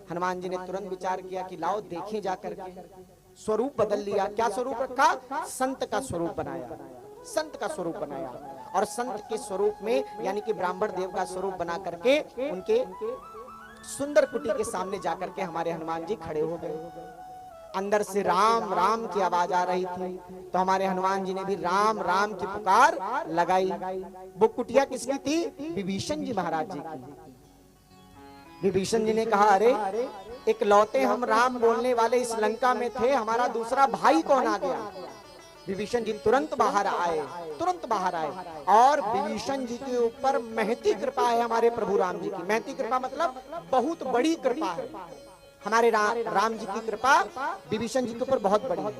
हनुमान जी ने तुरंत विचार किया कि लाओ देखें जा करके। स्वरूप बदल लिया। क्या स्वरूप रखा? संत का स्वरूप बनाया, संत का स्वरूप बनाया। और संत के स्वरूप में यानी कि ब्राह्मण देव का स्वरूप बना करके उनके सुंदर कुटी के सामने जाकर के हमारे हनुमान जी खड़े हो गए। अंदर से राम राम की आवाज आ रही थी, तो हमारे हनुमान जी ने भी राम राम की पुकार लगाई। वो कुटिया किसकी थी? विभीषण जी महाराज जी की। विभीषण जी ने कहा, अरे एक लौते हम राम बोलने वाले इस लंका में थे, हमारा दूसरा भाई कौन आ गया? विभीषण जी तुरंत बाहर आए, तुरंत बाहर आए। और विभीषण जी के ऊपर महती कृपा है हमारे प्रभु राम जी की। महती कृपा मतलब बहुत बड़ी कृपा है। हमारे राम जी की कृपा विभीषण जी के ऊपर बहुत बड़ी है।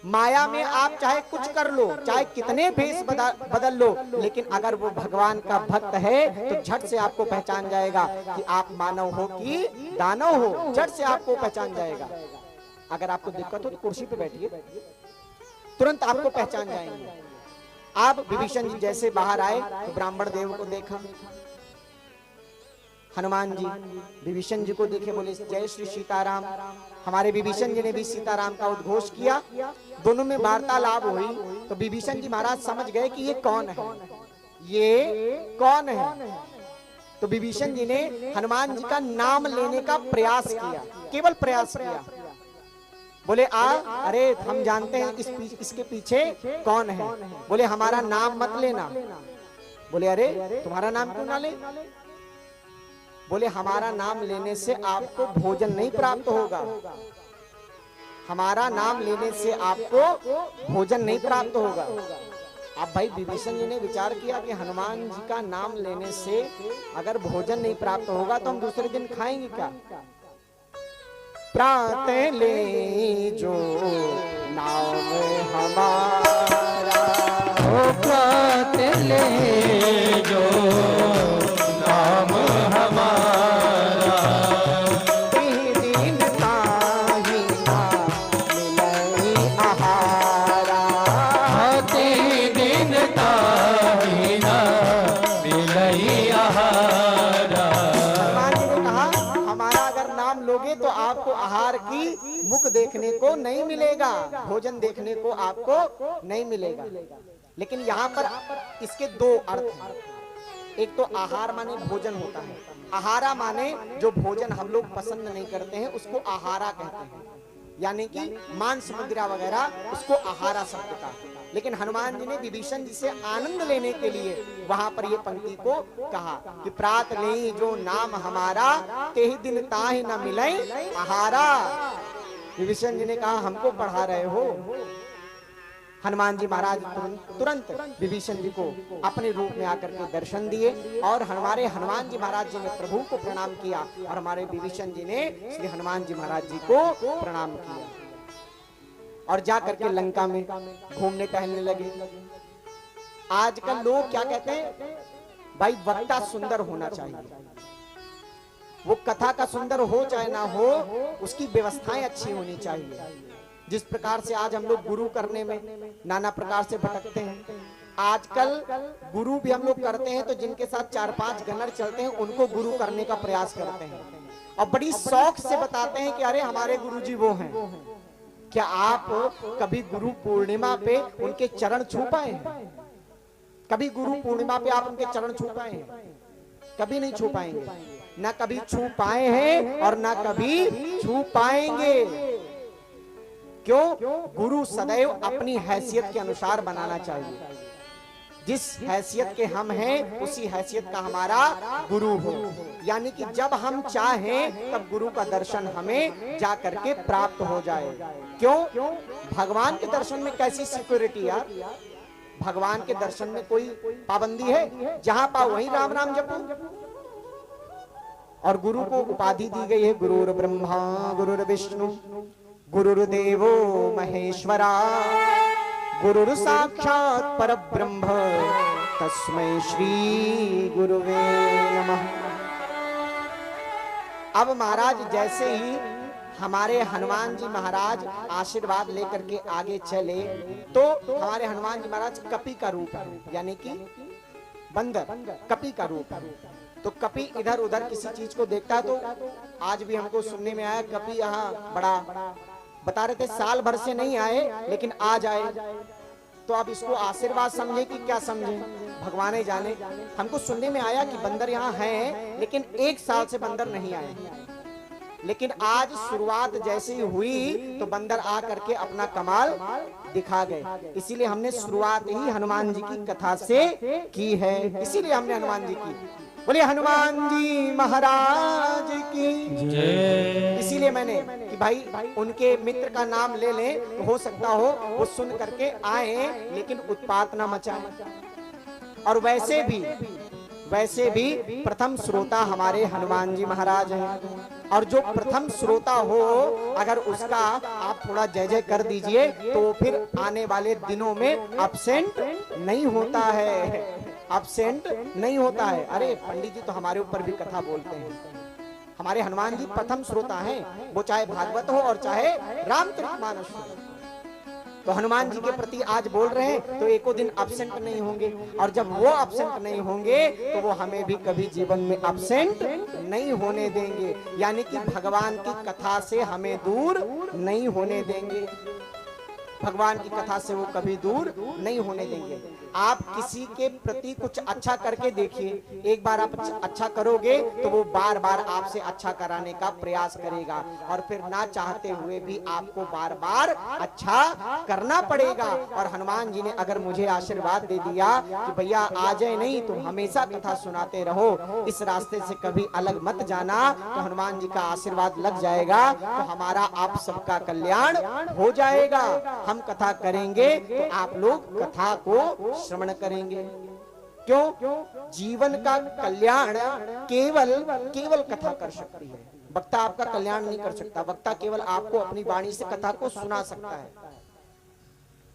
माया में आप चाहे कुछ कर लो, चाहे कितने भेष बदल लो, लेकिन अगर वो भगवान का भक्त है तो झट से आपको पहचान जाएगा कि आप मानव हो कि दानव हो। झट से आपको पहचान जाएगा। अगर आपको दिक्कत हो तो कुर्सी पे बैठिए, तुरंत आपको पहचान जाएंगे। आप विभीषण जी जैसे बाहर आए तो ब्राह्मण देव को देखा। हनुमान जी विभीषण जी को देखे, बोले जय श्री सीताराम। हमारे विभीषण जी ने भी सीताराम का उद्घोष किया। दोनों में वार्तालाप हुई तो विभीषण जी महाराज समझ गए कि ये कौन है, ये कौन है। तो विभीषण जी ने हनुमान जी का नाम लेने का प्रयास किया, केवल प्रयास किया। बोले अरे हम जानते हैं इसके पीछे कौन है। बोले हमारा नाम मत लेना। बोले अरे तुम्हारा नाम क्यों ना ले? बोले हमारा नाम लेने से आपको भोजन नहीं प्राप्त होगा, हमारा नाम लेने से आपको भोजन नहीं प्राप्त होगा। अब भाई विभीषण जी ने विचार किया कि हनुमान जी का नाम लेने से अगर भोजन नहीं प्राप्त होगा तो हम दूसरे दिन खाएंगे क्या? प्रातः ले जो नाम हमारा, प्रातः ले जो नाम हमारा, दिन ताहि ना मिलई आहारा, दिन ताहि ना मिलई आहारा। हमारा अगर नाम लोगे तो आपको आहार की मुख देखने को नहीं मिलेगा, भोजन देखने को आपको नहीं मिलेगा। लेकिन यहाँ पर इसके दो अर्थ हैं। एक तो आहार माने भोजन होता है, आहारा माने जो भोजन हम लोग पसंद नहीं करते हैं उसको आहारा कहते हैं, यानी कि मांस मुद्रा वगैरह उसको आहारा शब्द का। लेकिन हनुमान जी ने विभीषण जी से आनंद लेने के लिए वहां पर ये पंक्ति को कहा कि प्रात ले जो नाम हमारा, तेहि दिन ताहि न मिलई आहारा। विभीषण जी ने कहा हमको पढ़ा रहे हो। हनुमान जी महाराज तुरंत विभीषण जी को अपने रूप में आकर के दर्शन दिए और हमारे हनुमान जी महाराज जी ने प्रभु को प्रणाम किया और हमारे विभीषण जी ने श्री हनुमान जी महाराज जी को प्रणाम किया और जा करके लंका में घूमने टहलने लगे। आजकल लोग क्या कहते हैं, भाई वक्ता सुंदर होना चाहिए। वो कथा का सुंदर हो चाहे ना हो, उसकी व्यवस्थाएं अच्छी होनी चाहिए। जिस प्रकार से आज हम लोग गुरु करने में नाना प्रकार से भटकते हैं, आजकल गुरु भी हम लोग करते हैं तो जिनके साथ 4-5 गनर चलते हैं उनको गुरु करने का प्रयास करते हैं और बड़ी शौक से बताते हैं कि अरे हमारे गुरुजी वो हैं। क्या आप कभी गुरु पूर्णिमा पे उनके चरण छू पाए हैं? कभी गुरु पूर्णिमा पे आप उनके चरण छू पाए हैं? कभी नहीं छू पाएंगे, ना कभी छू पाए हैं और ना कभी छू पाएंगे। क्यों? गुरु सदैव अपनी हैसियत के अनुसार बनाना चाहिए। जिस हैसियत के हम हैं उसी हैसियत का हमारा गुरु हो, यानी कि जब हम चाहें तब गुरु का दर्शन हमें जा करके प्राप्त हो जाए। क्यों? भगवान के दर्शन में कैसी सिक्योरिटी यार? भगवान के दर्शन में कोई पाबंदी है? जहां पाओ वहीं राम नाम जपो। और गुरु को उपाधि दी गई है गुरुर ब्रह्मा गुरुर विष्णु गुरुर्देवो महेश्वरा गुरुर साक्षात परब्रह्म तस्मै श्री गुरुवे नमः। अब महाराज जैसे ही हमारे हनुमान जी महाराज आशीर्वाद लेकर के आगे चले तो हमारे हनुमान जी महाराज कपि का रूप है, यानी कि बंदर, कपि का रूप है। तो कपि इधर उधर किसी चीज को देखता, तो आज भी हमको सुनने में आया कपि यहाँ बड़ा बता रहे थे, साल भर से नहीं आए लेकिन आज आए। तो आप इसको आशीर्वाद समझे कि क्या समझे, भगवान ही जाने। हमको सुनने में आया कि बंदर यहाँ हैं, लेकिन 1 साल से बंदर नहीं आए। लेकिन आज शुरुआत जैसे ही हुई तो बंदर आ करके अपना कमाल दिखा गए। इसीलिए हमने शुरुआत ही हनुमान जी की कथा से की है, इसीलिए हमने हनुमान जी की। बोलिए हनुमान जी महाराज की जय। इसीलिए मैंने कि भाई उनके मित्र का नाम ले लें, तो हो सकता हो वो सुन करके आए लेकिन उत्पात ना मचाए। और वैसे भी प्रथम श्रोता हमारे हनुमान जी महाराज हैं। और जो प्रथम श्रोता हो, अगर उसका आप थोड़ा जय जय कर दीजिए तो फिर आने वाले दिनों में अब्सेंट नहीं होता है, अब्सेंट नहीं होता है। अरे पंडित जी तो हमारे ऊपर भी कथा बोलते हैं। हमारे हनुमान जी प्रथम श्रोता हैं, वो चाहे भागवत हो और चाहे रामचरितमानस हो। तो हनुमान जी के प्रति आज बोल रहे हैं तो एको दिन अब्सेंट नहीं होंगे। और जब वो अब्सेंट नहीं होंगे तो वो हमें भी कभी जीवन में अब्सेंट नहीं होने देंगे, यानी कि भगवान की कथा से हमें दूर नहीं होने देंगे। भगवान की कथा से वो कभी दूर नहीं होने देंगे। आप किसी के प्रति कुछ अच्छा करके देखिए, एक बार आप अच्छा करोगे तो वो बार बार आपसे अच्छा कराने का प्रयास करेगा, और फिर ना चाहते हुए भी आपको बार बार अच्छा करना पड़ेगा। और हनुमान जी ने अगर मुझे आशीर्वाद दे दिया कि भैया आ जाए नहीं तो हमेशा कथा सुनाते रहो, इस रास्ते से कभी अलग मत जाना, तो हनुमान जी का आशीर्वाद लग जाएगा तो हमारा आप सबका कल्याण हो जाएगा। हम कथा करेंगे तो आप लोग कथा को श्रवण करेंगे। क्यों? जीवन का कल्याण केवल कथा कर सकती है। वक्ता आपका कल्याण नहीं कर सकता। वक्ता केवल आपको अपनी वाणी से कथा को सुना सकता है।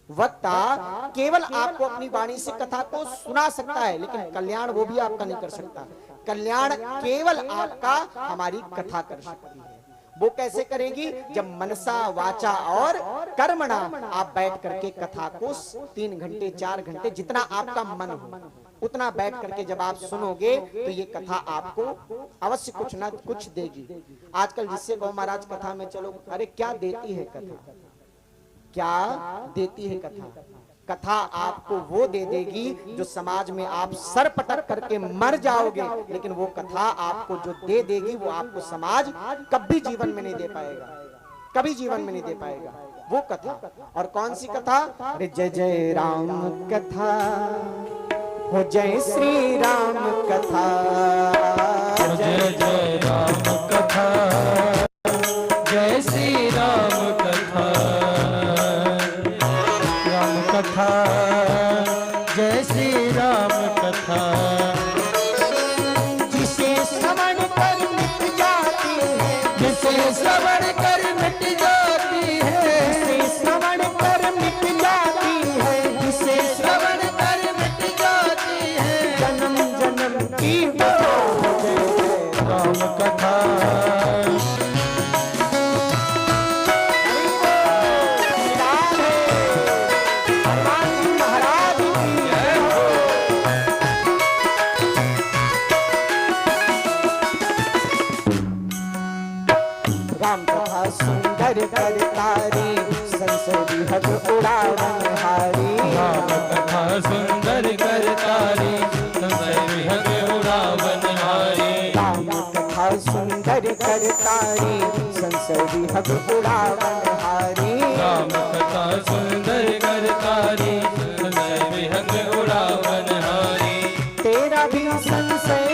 वक्ता केवल आपको अपनी वाणी से कथा को सुना सकता है, लेकिन कल्याण वो भी आपका नहीं कर सकता। कल्याण केवल आपका हमारी कथा कर सकती है। वो कैसे करेगी? जब मनसा वाचा और कर्मणा आप बैठ करके कथा को 3 घंटे 4 घंटे जितना आपका मन हो उतना बैठ करके जब आप सुनोगे तो ये कथा आपको अवश्य कुछ ना कुछ देगी। आजकल जिससे कहो महाराज कथा में चलो, अरे क्या देती है कथा, क्या देती है कथा? कथा आपको वो दे देगी जो समाज में आप सर पटक करके मर जाओगे, लेकिन वो कथा आपको जो दे देगी वो आपको समाज कभी जीवन में नहीं दे पाएगा, कभी जीवन में नहीं दे पाएगा वो कथा। और कौन सी कथा? अरे जय जय राम कथा हो, जय श्री राम कथा, जय जय राम कथा, जय श्री राम कथा, राम कथा, जय श्री राम कथा। जिसे श्रवण कर मिट जाती है, जिसे श्रवण कर मिट जाती है, जिसे श्रवण कर मिट जाती है, जिसे श्रवण कर मिट जाती है, जन्म जन्म की राम कथा। राम कथा सुंदर करतारी, संसदी हद उड़ावन हारी। राम कथा सुंदर करतारी, संसदी हद उड़ावन हारी। राम कथा सुंदर करतारी, संसदी हद उड़ावन हारी। राम कथा सुंदर करतारी, संसदी हद उड़ावन हारी। तेरा भी संशय